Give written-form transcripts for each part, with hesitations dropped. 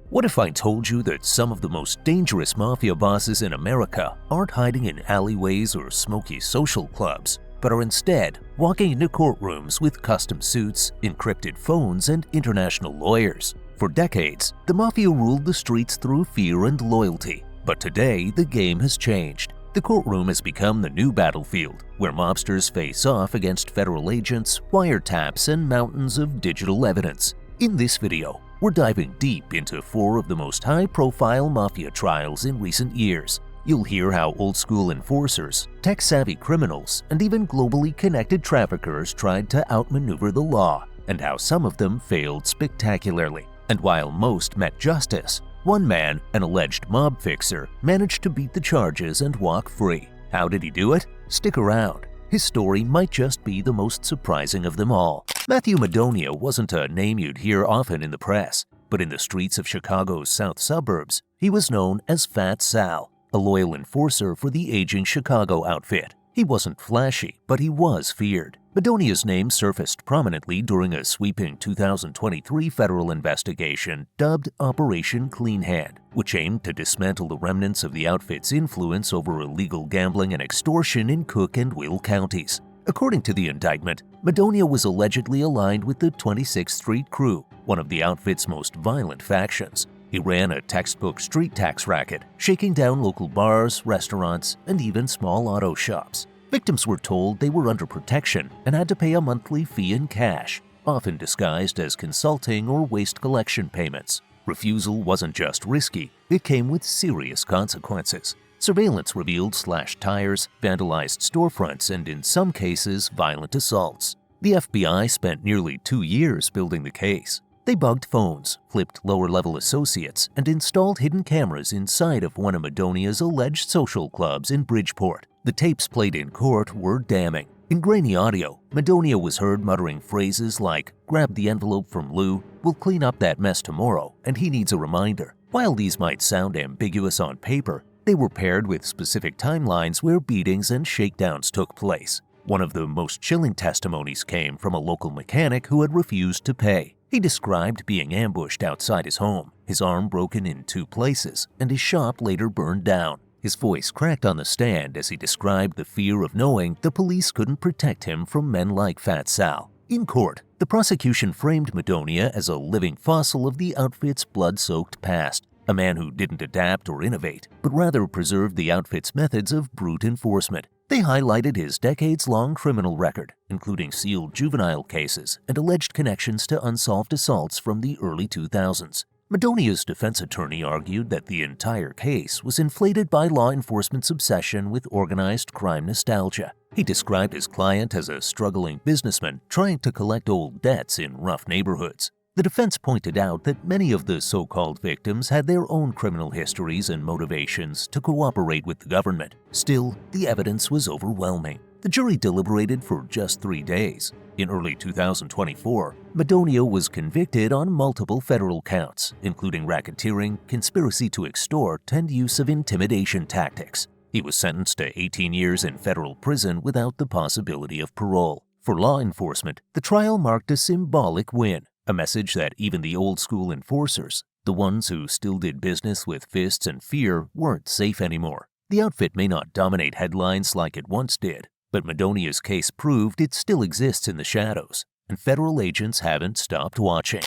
What if I told you that some of the most dangerous mafia bosses in America aren't hiding in alleyways or smoky social clubs, but are instead walking into courtrooms with custom suits, encrypted phones, and international lawyers? For decades, the mafia ruled the streets through fear and loyalty, but today the game has changed. The courtroom has become the new battlefield, where mobsters face off against federal agents, wiretaps, and mountains of digital evidence. In this video, we're diving deep into 4 of the most high-profile mafia trials in recent years. You'll hear how old-school enforcers, tech-savvy criminals, and even globally connected traffickers tried to outmaneuver the law, and how some of them failed spectacularly. And while most met justice, one man, an alleged mob fixer, managed to beat the charges and walk free. How did he do it? Stick around. His story might just be the most surprising of them all. Matthew Madonia wasn't a name you'd hear often in the press, but in the streets of Chicago's south suburbs, he was known as Fat Sal, a loyal enforcer for the aging Chicago outfit. He wasn't flashy, but he was feared. Madonia's name surfaced prominently during a sweeping 2023 federal investigation dubbed Operation Clean Hand, which aimed to dismantle the remnants of the outfit's influence over illegal gambling and extortion in Cook and Will counties. According to the indictment, Madonia was allegedly aligned with the 26th Street Crew, one of the outfit's most violent factions. He ran a textbook street tax racket, shaking down local bars, restaurants, and even small auto shops. Victims were told they were under protection and had to pay a monthly fee in cash, often disguised as consulting or waste collection payments. Refusal wasn't just risky, it came with serious consequences. Surveillance revealed slashed tires, vandalized storefronts, and in some cases, violent assaults. The FBI spent nearly 2 years building the case. They bugged phones, flipped lower-level associates, and installed hidden cameras inside of one of Madonia's alleged social clubs in Bridgeport. The tapes played in court were damning. In grainy audio, Madonia was heard muttering phrases like, "Grab the envelope from Lou, we'll clean up that mess tomorrow, and he needs a reminder." While these might sound ambiguous on paper, they were paired with specific timelines where beatings and shakedowns took place. One of the most chilling testimonies came from a local mechanic who had refused to pay. He described being ambushed outside his home, his arm broken in 2 places, and his shop later burned down. His voice cracked on the stand as he described the fear of knowing the police couldn't protect him from men like Fat Sal. In court, the prosecution framed Madonia as a living fossil of the outfit's blood-soaked past, a man who didn't adapt or innovate, but rather preserved the outfit's methods of brute enforcement. They highlighted his decades-long criminal record, including sealed juvenile cases and alleged connections to unsolved assaults from the early 2000s. Madonia's defense attorney argued that the entire case was inflated by law enforcement's obsession with organized crime nostalgia. He described his client as a struggling businessman trying to collect old debts in rough neighborhoods. The defense pointed out that many of the so-called victims had their own criminal histories and motivations to cooperate with the government. Still, the evidence was overwhelming. The jury deliberated for just 3 days. In early 2024, Madonia was convicted on multiple federal counts, including racketeering, conspiracy to extort, and use of intimidation tactics. He was sentenced to 18 years in federal prison without the possibility of parole. For law enforcement, the trial marked a symbolic win, a message that even the old-school enforcers, the ones who still did business with fists and fear, weren't safe anymore. The outfit may not dominate headlines like it once did, but Madonia's case proved it still exists in the shadows, and federal agents haven't stopped watching.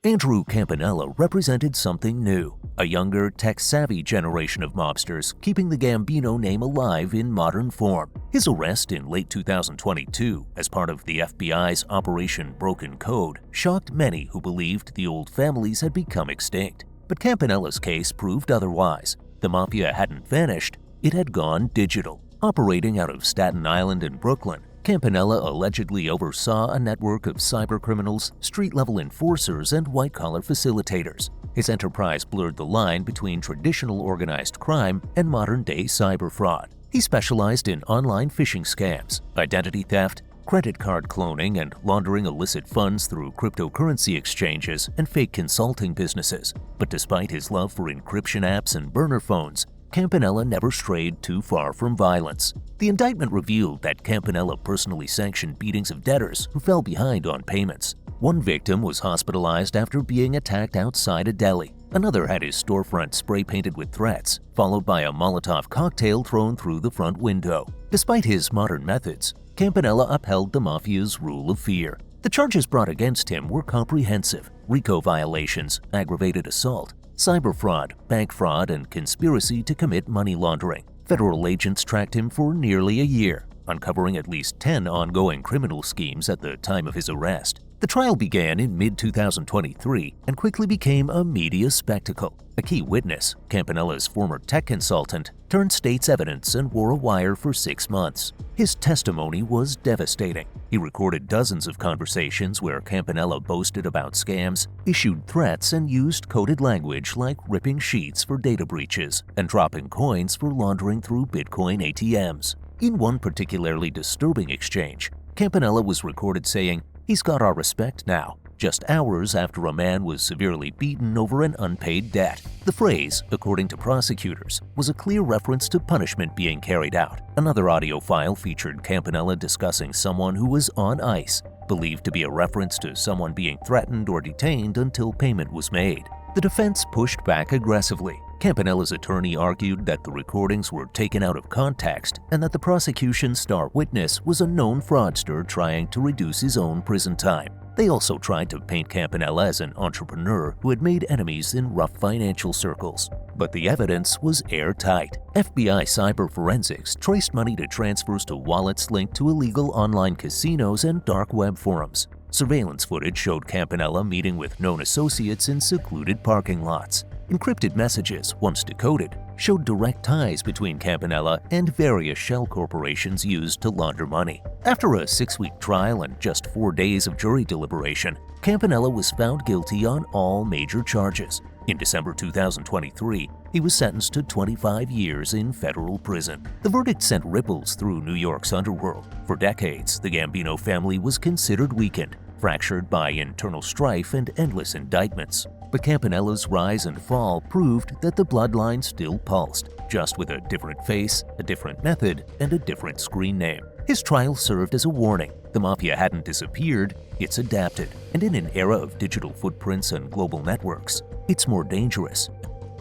Andrew Campanella represented something new, a younger, tech-savvy generation of mobsters keeping the Gambino name alive in modern form. His arrest in late 2022 as part of the FBI's Operation Broken Code shocked many who believed the old families had become extinct. But Campanella's case proved otherwise. The Mafia hadn't vanished, it had gone digital. Operating out of Staten Island and Brooklyn, Campanella allegedly oversaw a network of cybercriminals, street-level enforcers, and white-collar facilitators. His enterprise blurred the line between traditional organized crime and modern-day cyber fraud. He specialized in online phishing scams, identity theft, credit card cloning, and laundering illicit funds through cryptocurrency exchanges and fake consulting businesses. But despite his love for encryption apps and burner phones, Campanella never strayed too far from violence. The indictment revealed that Campanella personally sanctioned beatings of debtors who fell behind on payments. One victim was hospitalized after being attacked outside a deli. Another had his storefront spray-painted with threats, followed by a Molotov cocktail thrown through the front window. Despite his modern methods, Campanella upheld the Mafia's rule of fear. The charges brought against him were comprehensive: RICO violations, aggravated assault, cyber fraud, bank fraud, and conspiracy to commit money laundering. Federal agents tracked him for nearly a year, uncovering at least 10 ongoing criminal schemes at the time of his arrest. The trial began in mid-2023 and quickly became a media spectacle. A key witness, Campanella's former tech consultant, turned state's evidence and wore a wire for 6 months. His testimony was devastating. He recorded dozens of conversations where Campanella boasted about scams, issued threats, and used coded language like ripping sheets for data breaches and dropping coins for laundering through Bitcoin ATMs. In one particularly disturbing exchange, Campanella was recorded saying, "He's got our respect now," just hours after a man was severely beaten over an unpaid debt. The phrase, according to prosecutors, was a clear reference to punishment being carried out. Another audio file featured Campanella discussing someone who was on ice, believed to be a reference to someone being threatened or detained until payment was made. The defense pushed back aggressively. Campanella's attorney argued that the recordings were taken out of context and that the prosecution's star witness was a known fraudster trying to reduce his own prison time. They also tried to paint Campanella as an entrepreneur who had made enemies in rough financial circles. But the evidence was airtight. FBI cyber forensics traced money to transfers to wallets linked to illegal online casinos and dark web forums. Surveillance footage showed Campanella meeting with known associates in secluded parking lots. Encrypted messages, once decoded, showed direct ties between Campanella and various shell corporations used to launder money. After a 6-week trial and just 4 days of jury deliberation, Campanella was found guilty on all major charges. In December 2023, he was sentenced to 25 years in federal prison. The verdict sent ripples through New York's underworld. For decades, the Gambino family was considered weakened, fractured by internal strife and endless indictments. But Campanella's rise and fall proved that the bloodline still pulsed, just with a different face, a different method, and a different screen name. His trial served as a warning. The Mafia hadn't disappeared, it's adapted. And in an era of digital footprints and global networks, it's more dangerous.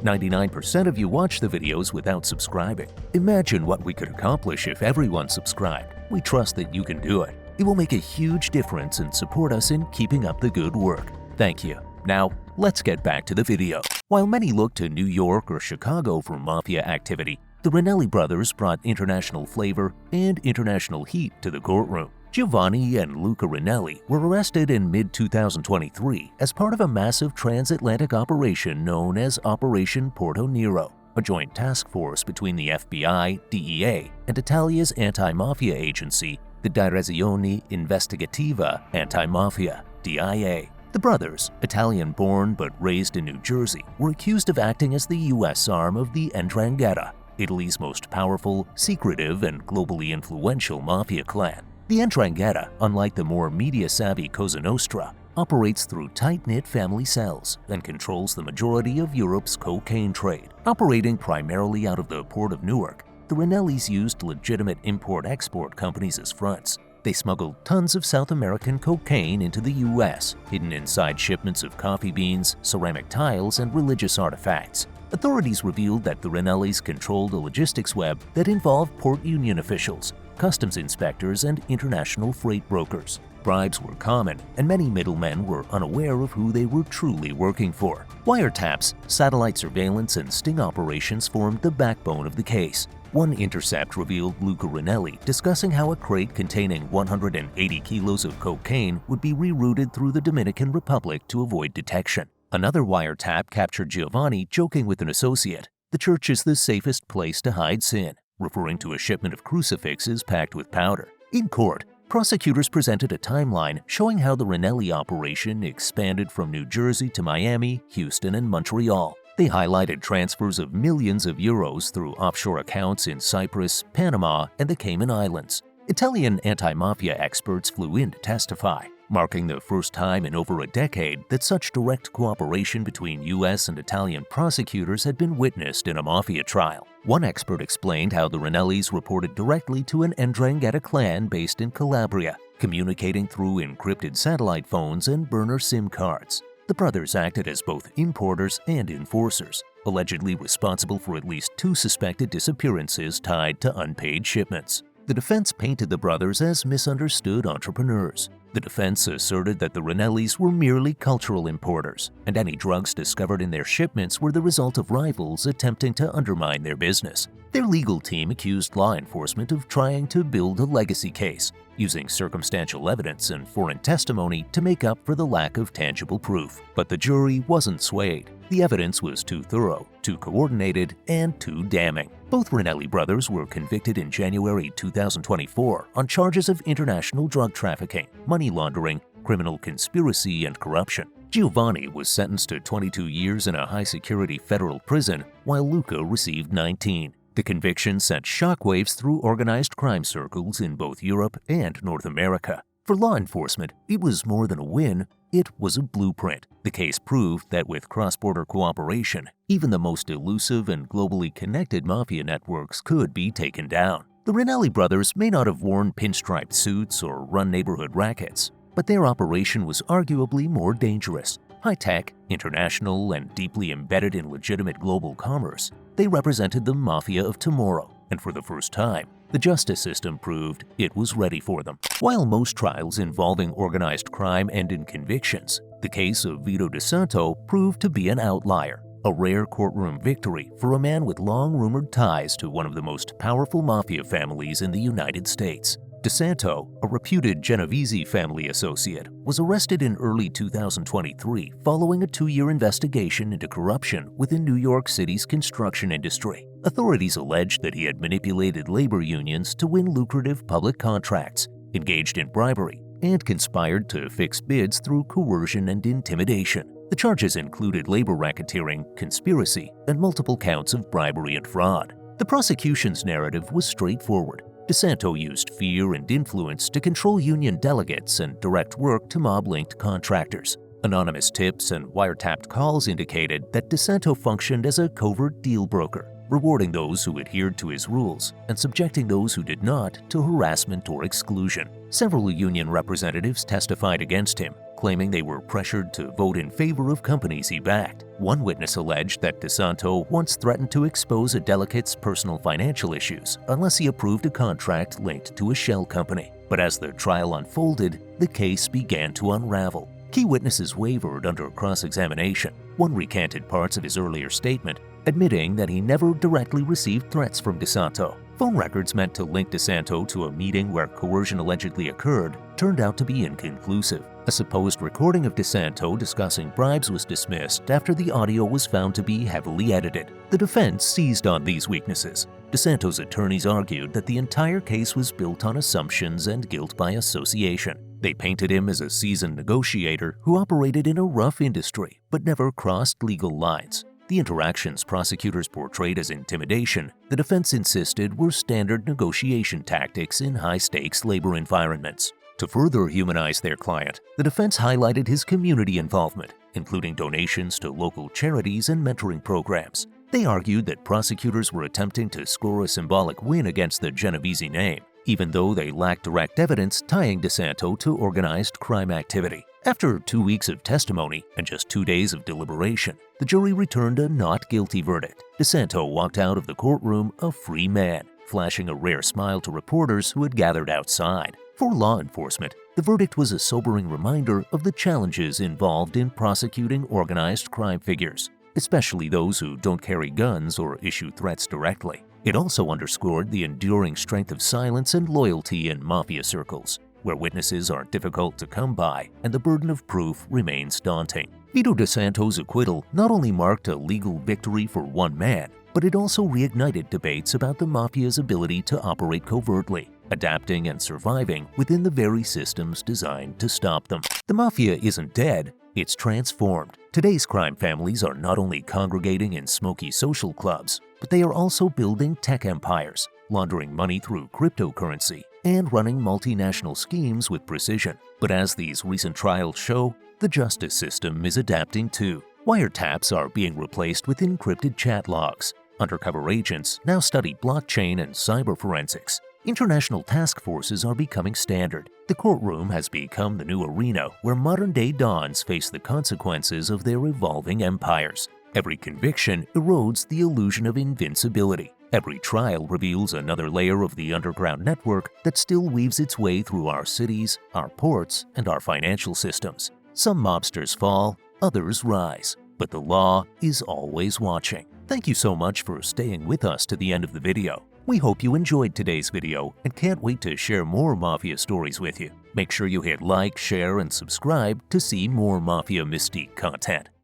99% of you watch the videos without subscribing. Imagine what we could accomplish if everyone subscribed. We trust that you can do it. It will make a huge difference and support us in keeping up the good work. Thank you. Now, let's get back to the video. While many look to New York or Chicago for Mafia activity, the Ranelli brothers brought international flavor and international heat to the courtroom. Giovanni and Luca Ranelli were arrested in mid-2023 as part of a massive transatlantic operation known as Operation Porto Nero, a joint task force between the FBI, DEA, and Italia's anti-mafia agency, the Direzione Investigativa Antimafia, DIA. The brothers, Italian-born but raised in New Jersey, were accused of acting as the U.S. arm of the Ndrangheta, Italy's most powerful, secretive, and globally influential mafia clan. The Ndrangheta, unlike the more media-savvy Cosa Nostra, operates through tight-knit family cells and controls the majority of Europe's cocaine trade. Operating primarily out of the port of Newark, the Ranellis used legitimate import-export companies as fronts. They smuggled tons of South American cocaine into the U.S., hidden inside shipments of coffee beans, ceramic tiles, and religious artifacts. Authorities revealed that the Ranellis controlled a logistics web that involved port union officials, customs inspectors, and international freight brokers. Bribes were common, and many middlemen were unaware of who they were truly working for. Wiretaps, satellite surveillance, and sting operations formed the backbone of the case. One intercept revealed Luca Ranelli discussing how a crate containing 180 kilos of cocaine would be rerouted through the Dominican Republic to avoid detection. Another wiretap captured Giovanni joking with an associate, "The church is the safest place to hide sin," referring to a shipment of crucifixes packed with powder. In court, prosecutors presented a timeline showing how the Ranelli operation expanded from New Jersey to Miami, Houston, and Montreal. They highlighted transfers of millions of euros through offshore accounts in Cyprus, Panama, and the Cayman Islands. Italian anti-mafia experts flew in to testify, marking the first time in over a decade that such direct cooperation between U.S. and Italian prosecutors had been witnessed in a mafia trial. One expert explained how the Ranellis reported directly to an Ndrangheta clan based in Calabria. communicating through encrypted satellite phones and burner SIM cards. The brothers acted as both importers and enforcers, allegedly responsible for at least 2 suspected disappearances tied to unpaid shipments. The defense painted the brothers as misunderstood entrepreneurs. The defense asserted that the Ranellis were merely cultural importers, and any drugs discovered in their shipments were the result of rivals attempting to undermine their business. Their legal team accused law enforcement of trying to build a legacy case, using circumstantial evidence and foreign testimony to make up for the lack of tangible proof. But the jury wasn't swayed. The evidence was too thorough, too coordinated, and too damning. Both Ranelli brothers were convicted in January 2024 on charges of international drug trafficking, money laundering, criminal conspiracy, and corruption. Giovanni was sentenced to 22 years in a high-security federal prison, while Luca received 19. The conviction sent shockwaves through organized crime circles in both Europe and North America. For law enforcement, it was more than a win, it was a blueprint. The case proved that with cross-border cooperation, even the most elusive and globally connected mafia networks could be taken down. The Ranelli brothers may not have worn pinstriped suits or run neighborhood rackets, but their operation was arguably more dangerous. High-tech, international, and deeply embedded in legitimate global commerce, they represented the mafia of tomorrow, and for the first time, the justice system proved it was ready for them. While most trials involving organized crime end in convictions, the case of Vito DeSanto proved to be an outlier, a rare courtroom victory for a man with long-rumored ties to one of the most powerful mafia families in the United States. DeSanto, a reputed Genovese family associate, was arrested in early 2023 following a 2-year investigation into corruption within New York City's construction industry. Authorities alleged that he had manipulated labor unions to win lucrative public contracts, engaged in bribery, and conspired to fix bids through coercion and intimidation. The charges included labor racketeering, conspiracy, and multiple counts of bribery and fraud. The prosecution's narrative was straightforward. DeSanto used fear and influence to control union delegates and direct work to mob-linked contractors. Anonymous tips and wiretapped calls indicated that DeSanto functioned as a covert deal broker, rewarding those who adhered to his rules and subjecting those who did not to harassment or exclusion. Several union representatives testified against him, claiming they were pressured to vote in favor of companies he backed. One witness alleged that DeSanto once threatened to expose a delegate's personal financial issues unless he approved a contract linked to a shell company. But as the trial unfolded, the case began to unravel. Key witnesses wavered under cross-examination. One recanted parts of his earlier statement, admitting that he never directly received threats from DeSanto. Phone records meant to link DeSanto to a meeting where coercion allegedly occurred turned out to be inconclusive. A supposed recording of DeSanto discussing bribes was dismissed after the audio was found to be heavily edited. The defense seized on these weaknesses. DeSanto's attorneys argued that the entire case was built on assumptions and guilt by association. They painted him as a seasoned negotiator who operated in a rough industry but never crossed legal lines. The interactions prosecutors portrayed as intimidation, the defense insisted were standard negotiation tactics in high-stakes labor environments. To further humanize their client, the defense highlighted his community involvement, including donations to local charities and mentoring programs. They argued that prosecutors were attempting to score a symbolic win against the Genovese name, even though they lacked direct evidence tying DeSanto to organized crime activity. After 2 weeks of testimony and just 2 days of deliberation, the jury returned a not guilty verdict. DeSanto walked out of the courtroom a free man, flashing a rare smile to reporters who had gathered outside. For law enforcement, the verdict was a sobering reminder of the challenges involved in prosecuting organized crime figures, especially those who don't carry guns or issue threats directly. It also underscored the enduring strength of silence and loyalty in mafia circles, where witnesses are difficult to come by and the burden of proof remains daunting. Vito DeSanto's acquittal not only marked a legal victory for one man, but it also reignited debates about the mafia's ability to operate covertly, adapting and surviving within the very systems designed to stop them. The mafia isn't dead, it's transformed. Today's crime families are not only congregating in smoky social clubs, but they are also building tech empires, laundering money through cryptocurrency, and running multinational schemes with precision. But as these recent trials show, the justice system is adapting too. Wiretaps are being replaced with encrypted chat logs. Undercover agents now study blockchain and cyber forensics. International task forces are becoming standard. The courtroom has become the new arena where modern-day dons face the consequences of their evolving empires. Every conviction erodes the illusion of invincibility. Every trial reveals another layer of the underground network that still weaves its way through our cities, our ports, and our financial systems. Some mobsters fall, others rise, but the law is always watching. Thank you so much for staying with us to the end of the video. We hope you enjoyed today's video and can't wait to share more Mafia stories with you. Make sure you hit like, share, and subscribe to see more Mafia Mystique content.